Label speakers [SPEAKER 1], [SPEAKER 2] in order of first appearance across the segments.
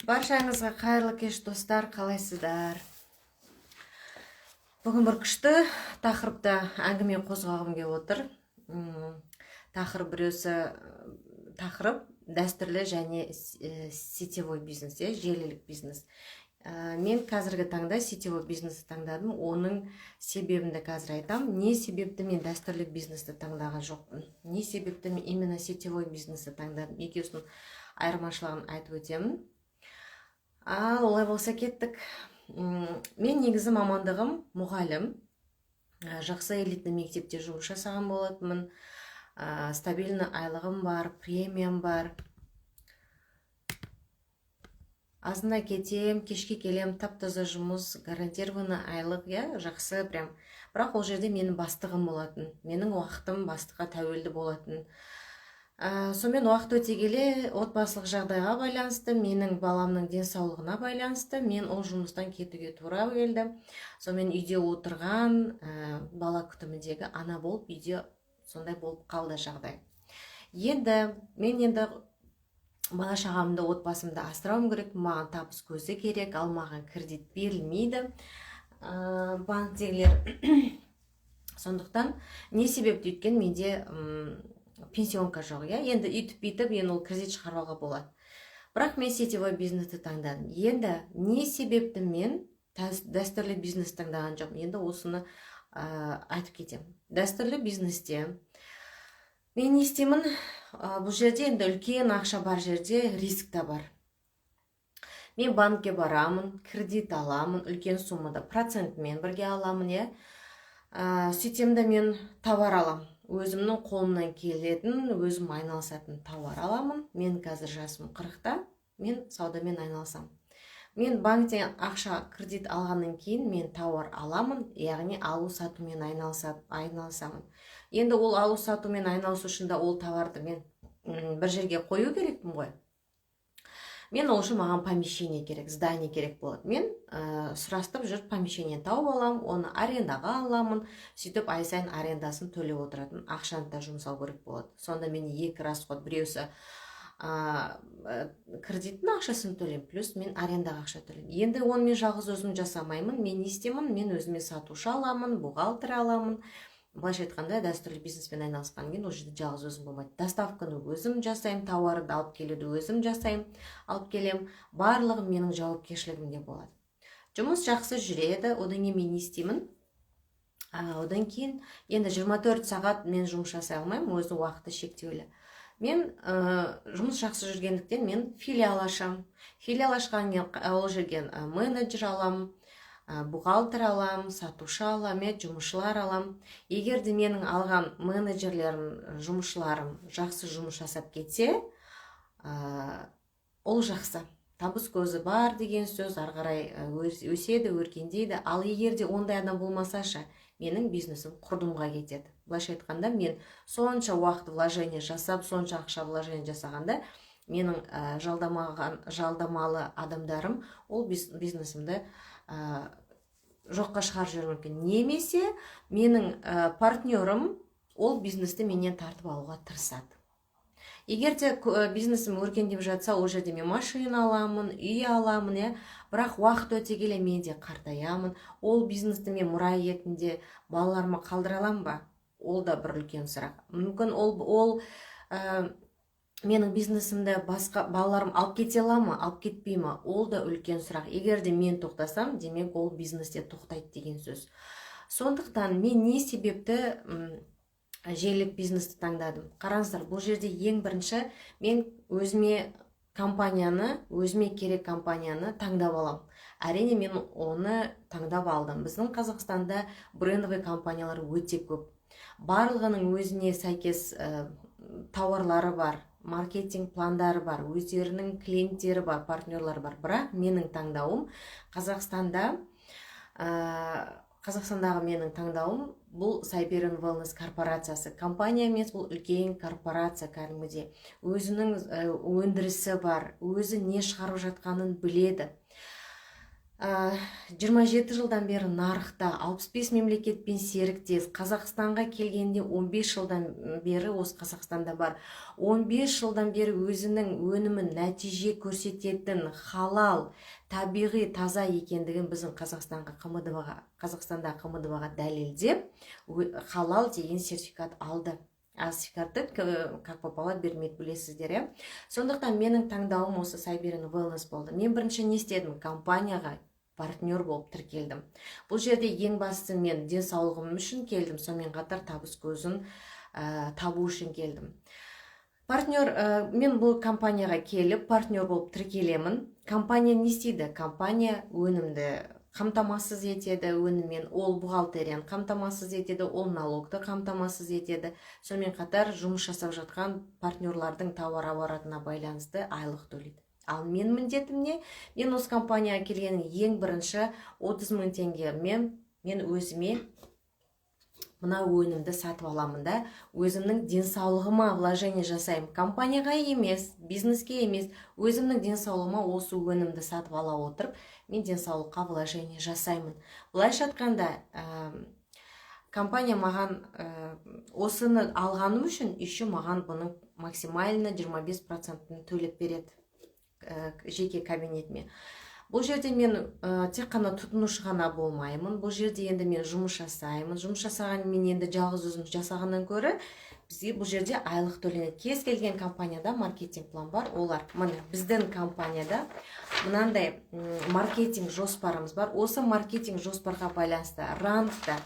[SPEAKER 1] Баршаңызға қайырлы кеш достар, қалайсыздар? Бүгін бір күшті тақырыпта әңгіме қозғағым келіп отыр. Тақырып дәстүрлі және сетевой бизнес, желілік бизнес. Мен қазіргі таңда сетевой бизнесті таңдадым. Оның себебін де қазір айтам. Не себепті мен дәстүрлі бизнесті таңдаған жоқпын? Не себепті мен именно сетевой бизнесті таңдадым? Екеуісінің айырмашылығын айтып өтемін. Олай болса кеттік. Мен негізі мамандығым мұғалім. Жақсы элитный мектепте жұмыс жасаған болатынмын. Стабильный айлығым бар, премиям бар. Азында кетем, кешке келем, тап-таза жұмыс, гарантированный айлық, жақсы прям. Бірақ ол жерде менің бастығым болатын. Менің уақытым бастыққа тәуелді болатын. Сонымен уақыт өте келе, отбасылық жағдайға байланысты, менің баламның денсаулығына байланысты, мен ол жұмыстан кетуге тура келді. Сонымен үйде отырған, бала күтіміндегі ана болып, үйде сондай болып қалды жағдай. Мен бала шағамды, отбасымды асырауым керек, маған табыс көзі керек, ал маған кредит берілмейді банктегілер. Сондықтан не себепті өткен менде пенсионка жоқ, енді үйтіп-бүйтіп ол кредит шығаруға болады. Бірақ мен сетевой бизнесті таңдадым. Енді не себепті мен дәстүрлі бизнес таңдаған жоқпын? Енді осыны айтып кетем. Дәстүрлі бизнесте мен не істеймін? Бұл жерде енді үлкен ақша бар жерде риск та бар. Мен банкке барамын, кредит аламын, үлкен суммада процентмен бірге аламын, сөйтемді мен товар аламын. Өзімнің қолымнан келетін, өзім айналысатын товар аламын. Мен қазір жасым 40-та, мен саудамен айналысам. Мен банктен ақша кредит алғаннан кейін мен товар аламын, яғни алу-сатумен айналысамын. Енді ол алу-сатумен айналысу үшін ол товарды мен бір жерге қою керекпін ғой. Мен ол үшін маған помещение керек, здание керек болады. Мен сұрастып жүріп помещение тауып аламын, оны арендаға аламын, сөйтіп ай сайын арендасын төлеп отыратын, ақшаны да жұмсау керек болады. Сонда мен екі расход, біреусі кредиттің ақшасын төлеймін, плюс мен арендаға ақша төлеймін. Енді оны мен жалғыз өзім жасамаймын, мен не істеймін? Мен өзіме сатушы аламын, бухгалтер аламын. Былайша айтқанда, дәстүрлі бизнеспен айналысқан кейін ол жерде жалғыз өзім болмайды. Доставканы өзім жасаймын, тауарды алып келуді өзім жасаймын, алып келем. Барлығы менің жауапкершілігімде болады. Жұмыс жақсы жүреді, одан кейін мен не істеймін? Одан кейін енді 24 сағат мен жұмыс жасай алмаймын, өзі уақыты шектеулі. Мен жұмыс жақсы жүргендіктен мен филиал ашам. Филиал ашқан ол жерге менеджер аламын, бухгалтер алам, сатушы алам, жұмысшылар алам. Егер де менің алған менеджерлерім, жұмысшыларым жақсы жұмыс жасап кетсе, ол жақсы. Табыс көзі бар деген сөз, ары қарай өседі, өркендейді. Ал егер де ондай адам болмасашы, менің бизнесім құрдымға кетеді. Былайша айтқанда, мен сонша уақыт вложение жасап, сонша ақша вложение жасағанда, менің жалдамалы адамдарым ол бизнесімді жоққа шығарып жіберуі мүмкін. Немесе менің партнерым ол бизнесті менен тартып алуға тырысады. Егер де бизнесім өркендеп жатса, ол жерде мен машина аламын, үй аламын, бірақ уақыт өте келе мен де қартаямын. Ол бизнесті мен мұра етінде балаларыма қалдыра аламын ба? Ол да бір үлкен сұрақ. Мүмкін ол менің бизнесімді басқа балаларым алып кете ала ма, алып кетпей ма? Ол да үлкен сұрақ. Егер де мен тоқтасам, демек ол бизнесте тоқтайды деген сөз. Сондықтан мен не себепті желілік бизнесті таңдадым? Қараңыздар, бұл жерде ең бірінші мен өзіме керек компанияны таңдап алам. Әрине мен оны таңдап алдым. Біздің Қазақстанда брендовый компаниялар өте көп. Барлығының өзіне сәйкес тауарлары бар, маркетинг пландары бар, өздерінің клиенттері бар, партнерлары бар. Бірақ менің таңдауым Қазақстандағы менің таңдауым бұл Сайберин Wellness корпорациясы. Компания емес, бұл үлкен корпорация кәдімгідей. Өзінің өндірісі бар, өзі не шығарып жатқанын біледі. 27 жылдан бері нарықта 65 мемлекетпен серіктес. Қазақстанға келгенде 15 жылдан бері осы Қазақстанда бар. 15 жылдан бері өзінің өнімін нәтиже көрсететін халал, табиғи, таза екендігін біздің Қазақстанда қа дәлелдеп, халал деген сертификат алды. Сертификатты как попало бермейді, білесіздер. Сондықтан менің таңдауым осы Сайберин Wellness болды. Мен бірінші не істедім? Компанияға партнер болып тіркелдім. Бұл жерде ең бастысы мен денсаулығым үшін келдім, сонымен қатар табыс көзін табу үшін келдім. Мен бұл компанияға келіп партнер болып тіркелемін. Компания не істейді? Компания өнімді қамтамасыз етеді, өніммен ол бухгалтерияны қамтамасыз етеді, ол налогты қамтамасыз етеді. Сонымен қатар жұмыс жасап жатқан партнерлардың тауар оборотына байланысты айлық төлейді. Ал мен міндетім не? Мен осы компанияға келгеннің ең бірінші 30 000 теңгемен мен өзіме мына өнімді сатып аламын да, өзімнің денсаулығыма вложение жасаймын. Компанияға емес, бизнеске емес, өзімнің денсаулығыма осы өнімді сатып ала отырып, мен денсаулыққа вложение жасаймын. Былайша айтқанда, компания маған осыны алғаным үшін еще маған бұның максимально 25% төлеп береді жеке кабинетіме. Бұл жерде мен тек қана тұтынушы ғана болмаймын. Бұл жерде енді мен жұмыс жасаймын. Жұмыс жасаған мен енді жалғыз өзім жасағаннан көрі бізге бұл жерде айлық төленеді. Кез келген компанияда маркетинг план бар. Олар міне біздің компанияда мынандай маркетинг жоспарымыз бар. Осы маркетинг жоспарға байланысты рангта,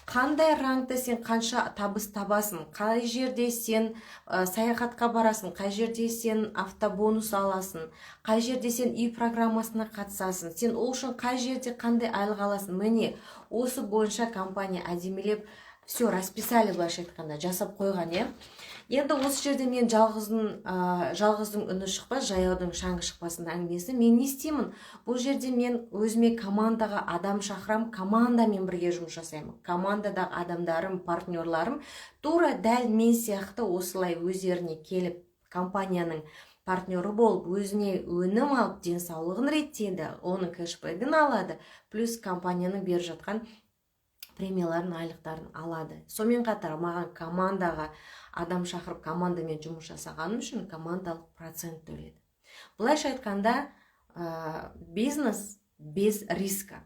[SPEAKER 1] қандай рангта сен қанша табыс табасың, қай жерде сен саяхатқа барасың, қай жерде сен автобонус аласың, қай жерде сен үй программасына қатысасың, сен ол үшін қай жерде қандай айлық аласың. Міне осы бойынша компания әдемілеп все расписали, былайша айтқанда жасап қойған. Енді осы жерде мен жалғыздың үні шықпас, жаяудың шаңы шықпасын әңгімесі. Мен не істеймін? Бұл жерде мен өзіме командаға адам шақырам, командамен бірге жұмыс жасаймын. Командадағы адамдарым, партнерларым тура дәл мен сияқты осылай өздеріне келіп компанияның партнері болып, өзіне өнім алып, денсаулығын реттейді, оның кэшбэгін алады, плюс компанияның беріп жатқан премияларын, айлықтарын алады. Сонымен қатар маған командаға адам шақырып командамен жұмыс жасағаным үшін командалық процент төледі. Былайша айтқанда, бизнес без риска.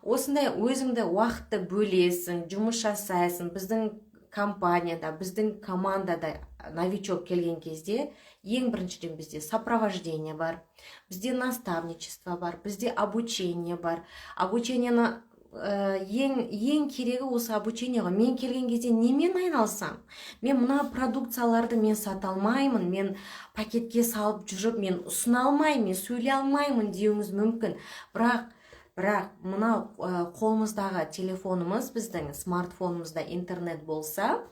[SPEAKER 1] Осындай өзіңді уақытты бөлесің, жұмыс жасайсың. Біздің компанияда, біздің командада новичок келген кезде ең біріншіден бізде сопровождение бар, бізде наставничество бар, бізде обучение бар. Обучениені ең керегі осы обучениеға. Мен келген кезде немен айналсам? Мен мына продукцияларды мен сата алмаймын, мен пакетке салып жүріп, мен ұсына алмаймын, мен сөйлей алмаймын деуіңіз мүмкін. Бірақ мына қолымыздағы телефонымыз, біздің смартфонымызда интернет болса,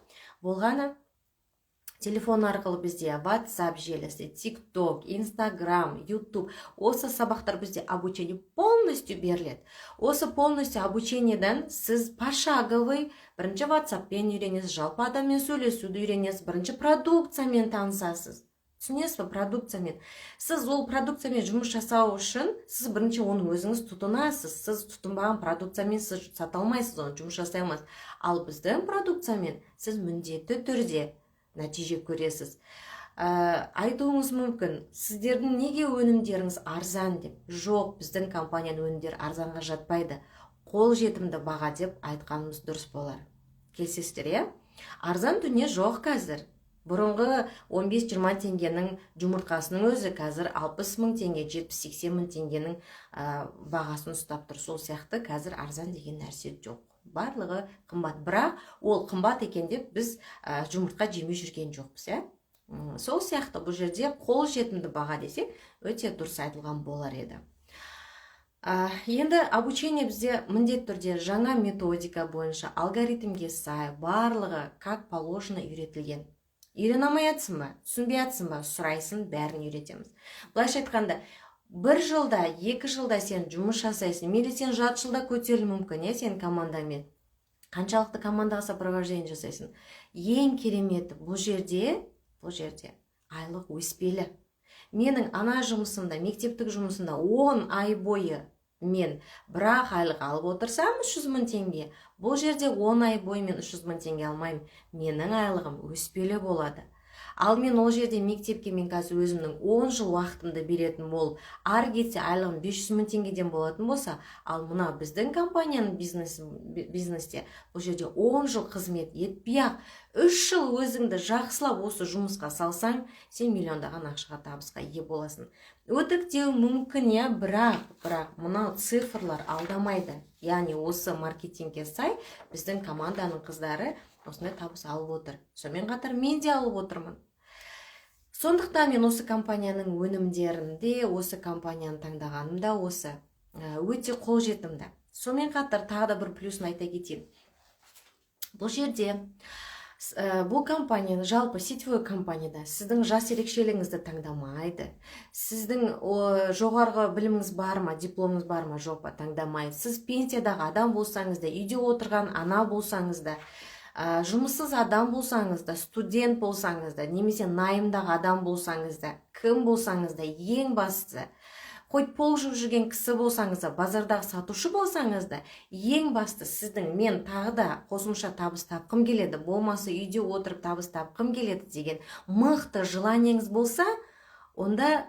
[SPEAKER 1] болғаны телефон арқылы бізде WhatsApp желісі, TikTok, Instagram, YouTube, осы сабақтар бізде обучение полностью беріледі. Осы полностью обучениеден сіз пошаговый бірінші WhatsApp-пен үйренесіз, жалпы адаммен сөйлесуді үйренесіз, бірінші продукциямен танысасыз. Түсінесіз бе? Продукциямен. Сіз ол продукциямен жұмыс жасау үшін, сіз бірінші оны өзіңіз тұтынасыз. Сіз тұтынбаған продукциямен сіз сата алмайсыз, оны жұмыс жасай алмайсыз. Ал біздің продукциямен сіз міндетті түрде нәтиже көресіз. Айтуыңыз мүмкін, сіздердің неге өнімдеріңіз арзан деп? Жоқ, біздің компанияның өнімдері арзанға жатпайды. Қол жетімді баға деп айтқанымыз дұрыс болар. Келсесіздер, арзан дүние жоқ қазір. Бұрынғы 15-20 теңгенің жұмыртқасының өзі қазір 60 000 теңге, 70-80 000 теңгенің бағасын ұстап тұр. Сол сияқты қазір арзан деген нәрсе жоқ. Барлығы қымбат, бірақ ол қымбат екен деп біз жұмыртқа жемей жүрген жоқпыз. Сол сияқты бұл жерде қол жетімді баға десек, өте дұрыс айтылған болар еді. Енді обучение бізде міндетті түрде жаңа методика бойынша алгоритмге сай, барлығы как положено үйретілген. Үйрене алмай жатсың ба, түсінбей жатсың ба, сұрайсың, бәрін үйретеміз. Былайша айтқанда, 1 жылда, 2 жылда сен жұмыс жасайсың, мейлі сен жарты жылда көтерілуі мүмкін, сен командамен. Қаншалықты командаға сопровождение жасайсың. Ең кереметі бұл жерде айлық өспелі. Менің ана жұмысымда, мектептік жұмысымда 10 ай бойы мен бір ақ айлық алып отырсам 300 мың теңге, бұл жерде 10 ай бойы мен 300 мың теңге алмаймын. Менің айлығым өспелі болады. Ал мен ол жерде мектепке мен қазір өзімнің 10 жыл уақытымды беретін болып, ары кетсе айлығым 500 мың теңгеден болатын болса, ал мына біздің компанияның бизнесте бұл жерде 10 жыл қызмет етпей-ақ 3 жыл өзіңді жақсылап осы жұмысқа салсаң, сен миллиондаған ақшаға табысқа ие боласың. Өтірік деу мүмкін, бірақ мынау цифрлар алдамайды. Яғни осы маркетингке сай біздің команданың қыздары осындай табыс алып отыр. Сонымен қатар мен де алып отырмын. Сондықтан мен осы компанияның өнімдерінде, осы компанияны таңдағанымда осы өте қолжетімді. Сонымен қатар тағы да бір плюсын айта кетейін. Бұл жерде бұл компания, жалпы сетевой компанияда сіздің жас ерекшелігіңізді таңдамайды. Сіздің жоғарғы біліміңіз бар ма, дипломыңыз бар ма, жоқ па, таңдамайды. Сіз пенсиядағы адам болсаңыз да, үйде отырған ана болсаңыз да, жұмыссыз адам болсаңыз да, студент болсаңыз да, немесе найымдағы адам болсаңыз да, кім болсаңыз да, ең бастысы, хоть пол жуып жүрген кісі болсаңыз да, базардағы сатушы болсаңыз да, ең басты сіздің мен тағы да қосымша табыс тапқым келеді, болмаса үйде отырып табыс тапқым келеді деген мықты желаниеңіз болса, онда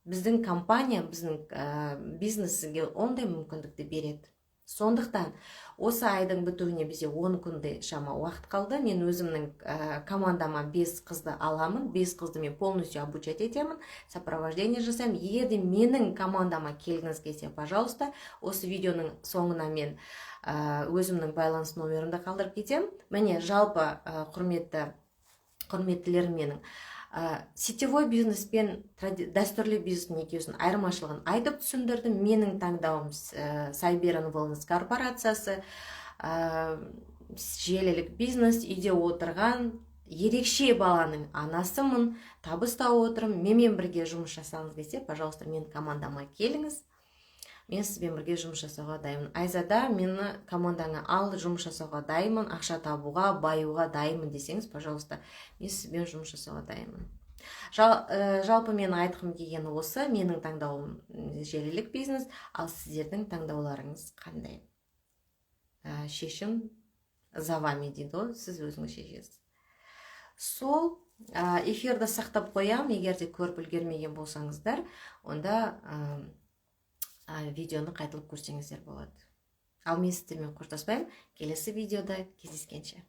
[SPEAKER 1] біздің компания, біздің бизнес сізге ондай мүмкіндікті береді. Сондықтан осы айдың бітуіне бізде 10 күндей шама уақыт қалды. Мен өзімнің командама 5 қызды аламын. 5 қызды мен полностью обучать етемін, сопровождение жасаймын. Егер де менің командама келгіңіз келсе, пожалуйста, осы видеоның соңына мен өзімнің байланыс номерімді қалдырып кетемін. Міне жалпы құрметтілерім менің. Сетевой бизнес пен дәстүрлі бизнестің екеуісінің айырмашылығын айтып түсіндірдім. Менің таңдауым Сайберн Wellness корпорациясы, желілік бизнес, үйде отырған ерекше баланың анасымын, табыс тауып отырмын. Менімен бірге жұмыс жасаңыз келсе, пожалуйста, мен командама келіңіз. Мен сізбен бірге жұмыс жасауға дайынмын. Айзада, мені командаңа ал, жұмыс жасауға дайынмын, ақша табуға, баюға дайынмын десеңіз, пожалуйста, мен сізбен жұмыс жасауға дайынмын. Жалпы мен айтқым келгені осы, менің таңдауым желілік бизнес, ал сіздердің таңдауларыңыз қандай? Шешім за вами дейді ғой, сіз өзіңіз шешесіз. Сол эфирді сақтап қоям, егер де көріп үлгермеген болсаңыздар, онда видеоны қайталап көрсеңіздер болады. Ал мен сіздермен қоштаспаймын. Келесі видеода кездескенше.